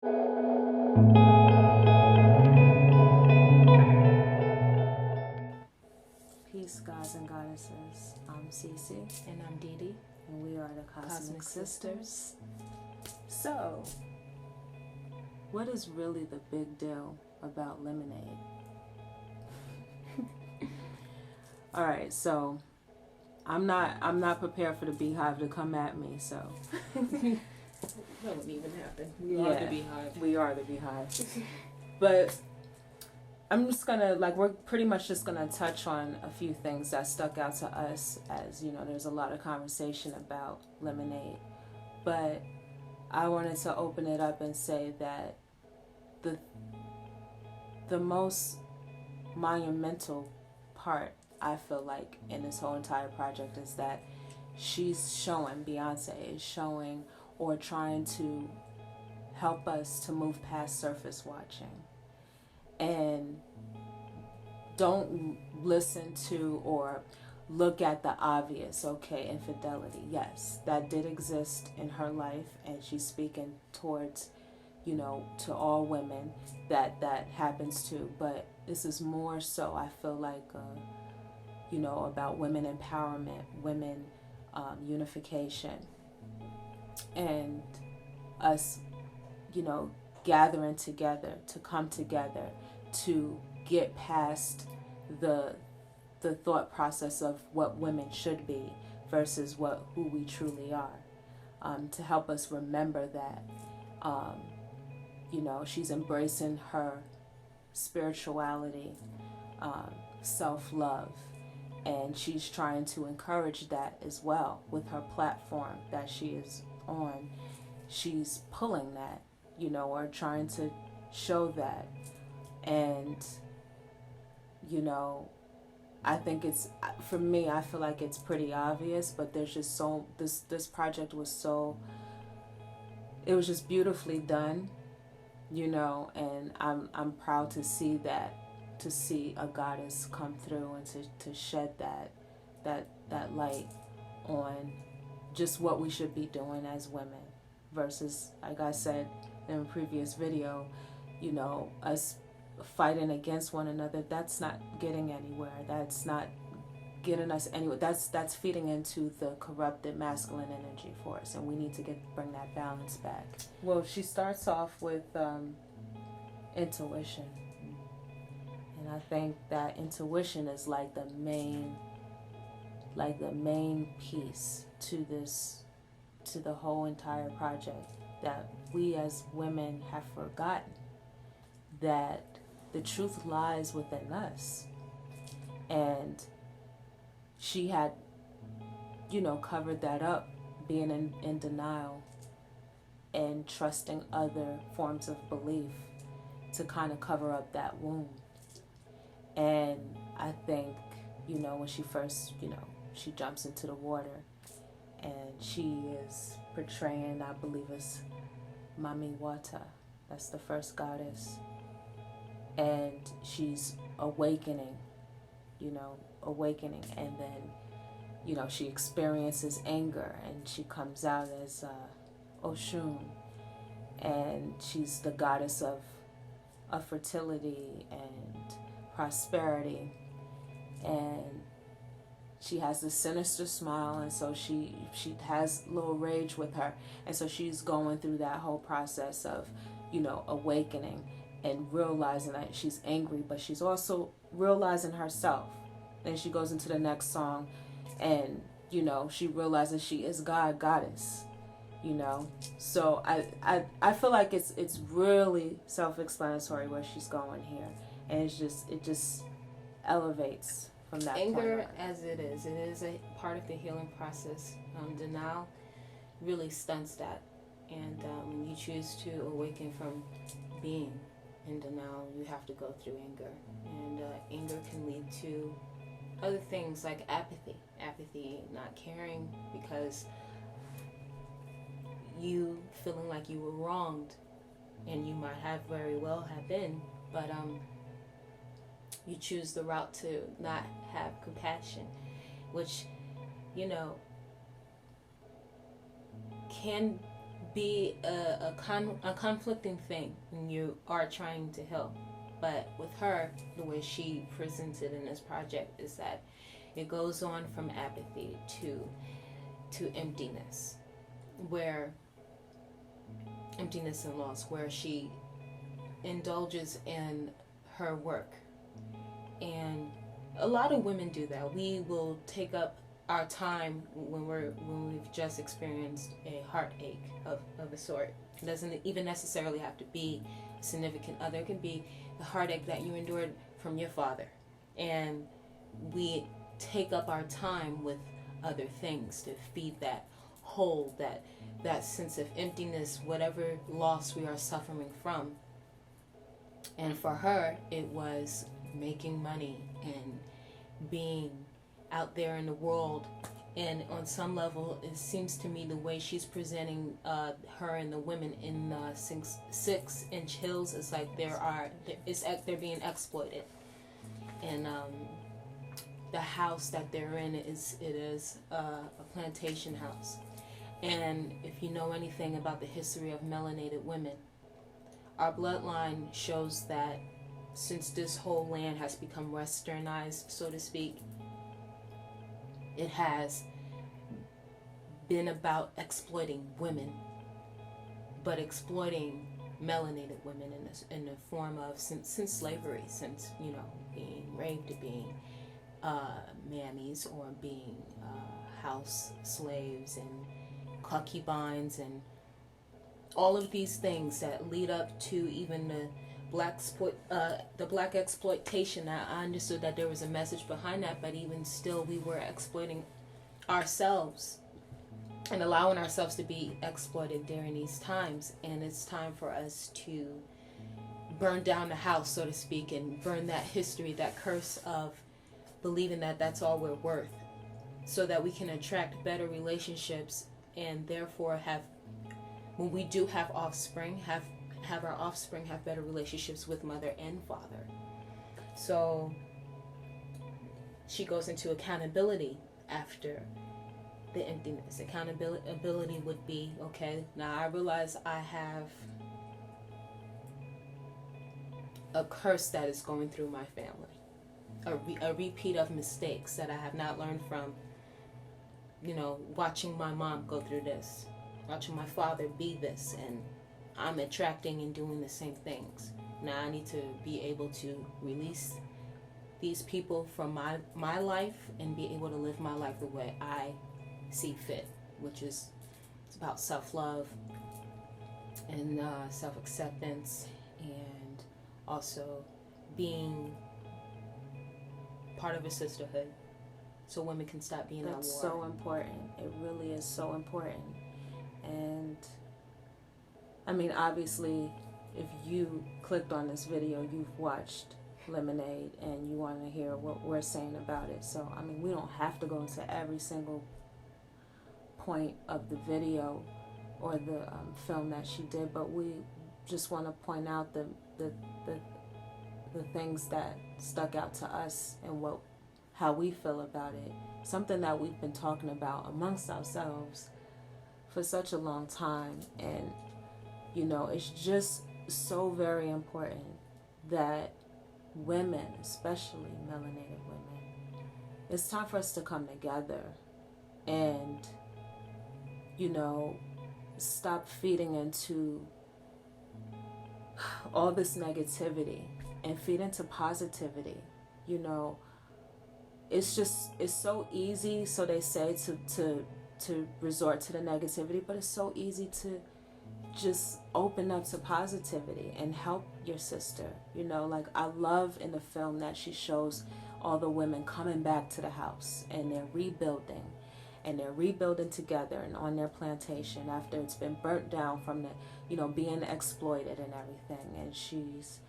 Peace, gods and goddesses. I'm Cece. And I'm Dee Dee. And we are the Cosmic Sisters. So, what is really the big deal about lemonade? Alright, so I'm not prepared for the beehive to come at me, so that wouldn't even happen. We are the beehive. We are the beehive. But I'm just gonna, we're pretty much just gonna touch on a few things that stuck out to us, as you know, there's a lot of conversation about lemonade. But I wanted to open it up and say that the most monumental part, I feel like, in this whole entire project is that Beyonce is showing or trying to help us to move past surface watching. And don't listen to or look at the obvious. Okay, infidelity, yes, that did exist in her life, and she's speaking towards, to all women that happens to. But this is more so, I feel like, about women empowerment, women unification, and us, gathering together to come together to get past the thought process of what women should be versus who we truly are, to help us remember that she's embracing her spirituality, self-love, and she's trying to encourage that as well with her platform that she is on. She's pulling that, or trying to show that. And I think for me, I feel like it's pretty obvious, but there's just this project was it was just beautifully done, and I'm proud to see that, to see a goddess come through and to shed that light on just what we should be doing as women versus, like I said in a previous video, us fighting against one another. That's not getting anywhere. That's not getting us anywhere. That's feeding into the corrupted masculine energy for us, and we need to bring that balance back. Well, she starts off with intuition, and I think that intuition is like the main piece to the whole entire project, that we as women have forgotten that the truth lies within us. And she had, covered that up, being in denial and trusting other forms of belief to kind of cover up that wound. And I think, when she first, she jumps into the water and she is portraying, I believe it's Mami Wata. That's the first goddess. And she's awakening, and then, she experiences anger, and she comes out as A.O.S.O.O.N, and she's the goddess of fertility and prosperity, and she has this sinister smile, and so she has a little rage with her, and so she's going through that whole process of, awakening and realizing that she's angry, but she's also realizing herself. Then she goes into the next song, and she realizes she is goddess. So I feel like it's really self-explanatory where she's going here, and it just elevates from that anger point as it is a part of the healing process. Denial really stunts that, and when you choose to awaken from being in denial, you have to go through anger, and anger can lead to other things like apathy, not caring because you feeling like you were wronged, and you might have very well have been, but you choose the route to not have compassion, which can be a conflicting thing when you are trying to help. But with her, the way she presents it in this project is that it goes on from apathy to emptiness, where emptiness and loss, where she indulges in her work. And a lot of women do that. We will take up our time when we've just experienced a heartache of a sort. It doesn't even necessarily have to be a significant other. It can be the heartache that you endured from your father. And we take up our time with other things to feed that hole, that sense of emptiness, whatever loss we are suffering from. And for her, it was making money and being out there in the world. And on some level, it seems to me the way she's presenting her and the women in 6-inch Hills is like they're being exploited. And the house that they're in is a plantation house. And if you know anything about the history of melanated women, our bloodline shows that since this whole land has become westernized, so to speak, it has been about exploiting women, but exploiting melanated women in the form of since slavery, since being raped, to being mammies, or being house slaves and concubines, and all of these things that lead up to even the black exploitation. I understood that there was a message behind that, but even still, we were exploiting ourselves and allowing ourselves to be exploited during these times. And it's time for us to burn down the house, so to speak, and burn that history, that curse of believing that that's all we're worth, so that we can attract better relationships, and therefore have, when we do have offspring, have our offspring have better relationships with mother and father. So she goes into accountability after the emptiness. Accountability would be, okay, now I realize I have a curse that is going through my family, a repeat of mistakes that I have not learned from, watching my mom go through this, watching my father be this, and I'm attracting and doing the same things. Now I need to be able to release these people from my life and be able to live my life the way I see fit, which is, it's about self-love and self-acceptance, and also being part of a sisterhood, so women can stop being at war. That's so important. It really is so important. And I mean, obviously, if you clicked on this video, you've watched Lemonade and you want to hear what we're saying about it. So, I mean, we don't have to go into every single point of the video or the film that she did, but we just want to point out the things that stuck out to us and how we feel about it. Something that we've been talking about amongst ourselves for such a long time. And it's just so very important that women, especially melanated women, it's time for us to come together and stop feeding into all this negativity and feed into positivity. It's so easy, so they say, to resort to the negativity, but it's so easy to just open up to positivity and help your sister. Like, I love in the film that she shows all the women coming back to the house and they're rebuilding, and they're rebuilding together and on their plantation after it's been burnt down from the being exploited and everything. And she's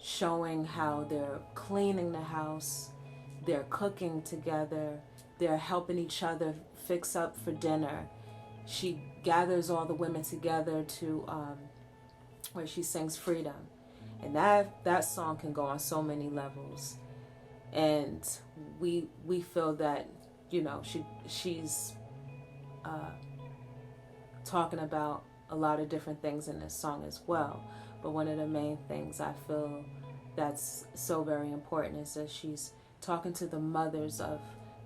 showing how they're cleaning the house, they're cooking together, they're helping each other fix up for dinner. She gathers all the women together to where she sings Freedom, and that song can go on so many levels. And we feel that she's talking about a lot of different things in this song as well. But one of the main things I feel that's so very important is that she's talking to the mothers of,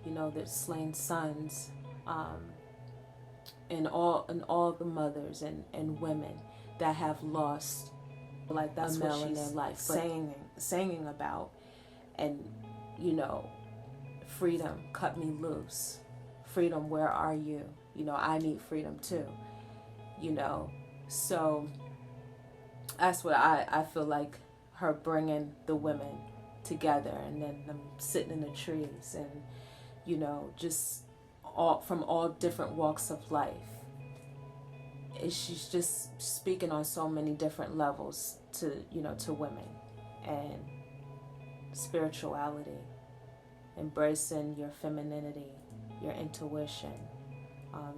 their slain sons, and all the mothers and women that have lost, like, that's what she's in their life, singing about. And freedom, cut me loose. Freedom, where are you? I need freedom too. So that's what I feel like, her bringing the women together, and then them sitting in the trees, and just from all different walks of life. She's just speaking on so many different levels to women, and spirituality, embracing your femininity, your intuition,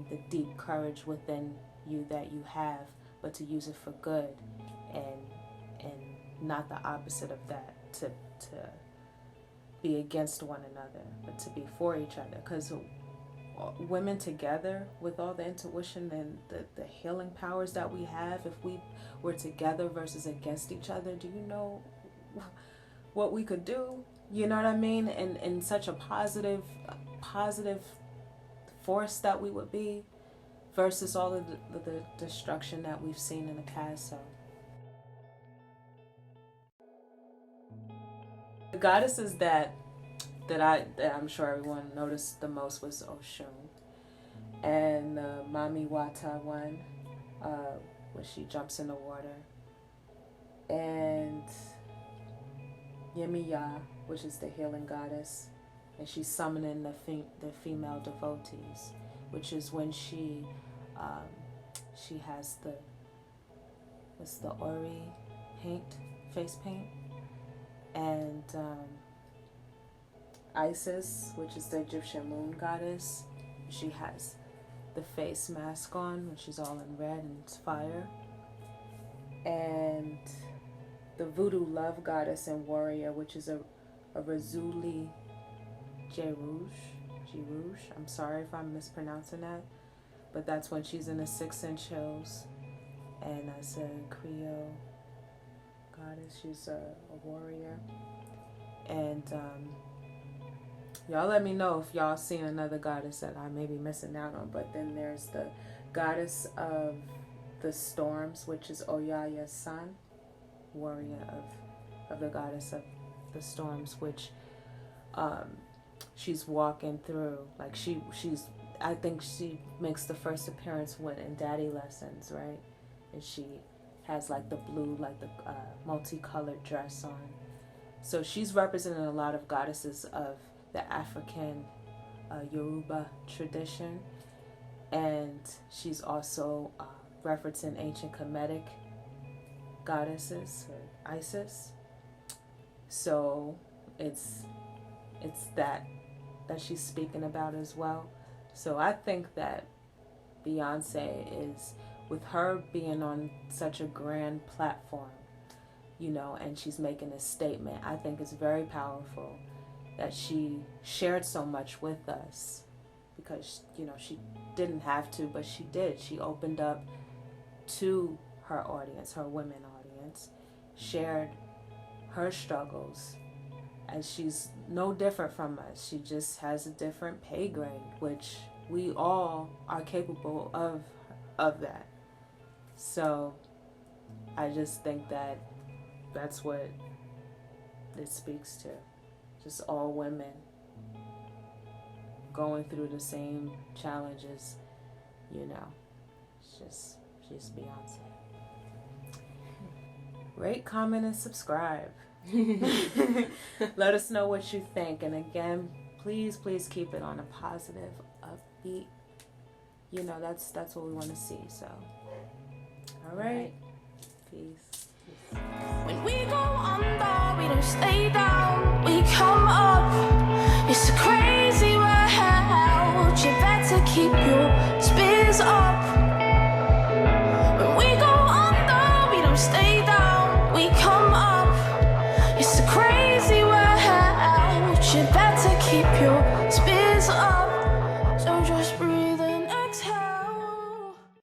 the deep courage within you that you have, but to use it for good, and not the opposite of that, to be against one another, but to be for each other. Because women together, with all the intuition and the healing powers that we have, if we were together versus against each other, do you know what we could do? You know what I mean? And such a positive force that we would be, versus all of the destruction that we've seen in the past. So the goddesses that I'm sure everyone noticed the most was A.O.S.O.O.N. and Mami Wata one, where she jumps in the water, and Yemiya, which is the healing goddess, and she's summoning the female devotees, which is when she has the Ori paint, face paint, and Isis, which is the Egyptian moon goddess, she has the face mask on, when she's all in red and it's fire, and the voodoo love goddess and warrior, which is a Razuli Jerouge. I'm sorry if I'm mispronouncing that, but that's when she's in the 6-inch heels, and that's a Creole goddess. She's a warrior. And y'all let me know if y'all seen another goddess that I may be missing out on. But then there's the goddess of the storms, which is Oyaya's son, warrior of the goddess of the storms, which she's walking through, like she's I think she makes the first appearance when in Daddy Lessons, right? And she has like the blue, like the multicolored dress on. So she's representing a lot of goddesses of the African Yoruba tradition, and she's also referencing ancient Kemetic goddesses, or Isis. So it's that she's speaking about as well. So I think that Beyonce is, with her being on such a grand platform, and she's making a statement, I think it's very powerful that she shared so much with us, because, she didn't have to, but she did. She opened up to her audience, her women audience, shared her struggles, and she's no different from us. She just has a different pay grade, which we all are capable of that. So I just think that that's what it speaks to. Just all women going through the same challenges, It's just Beyonce. Rate, comment, and subscribe. Let us know what you think. And again, please keep it on a positive, upbeat. That's what we want to see. So, all right. Peace.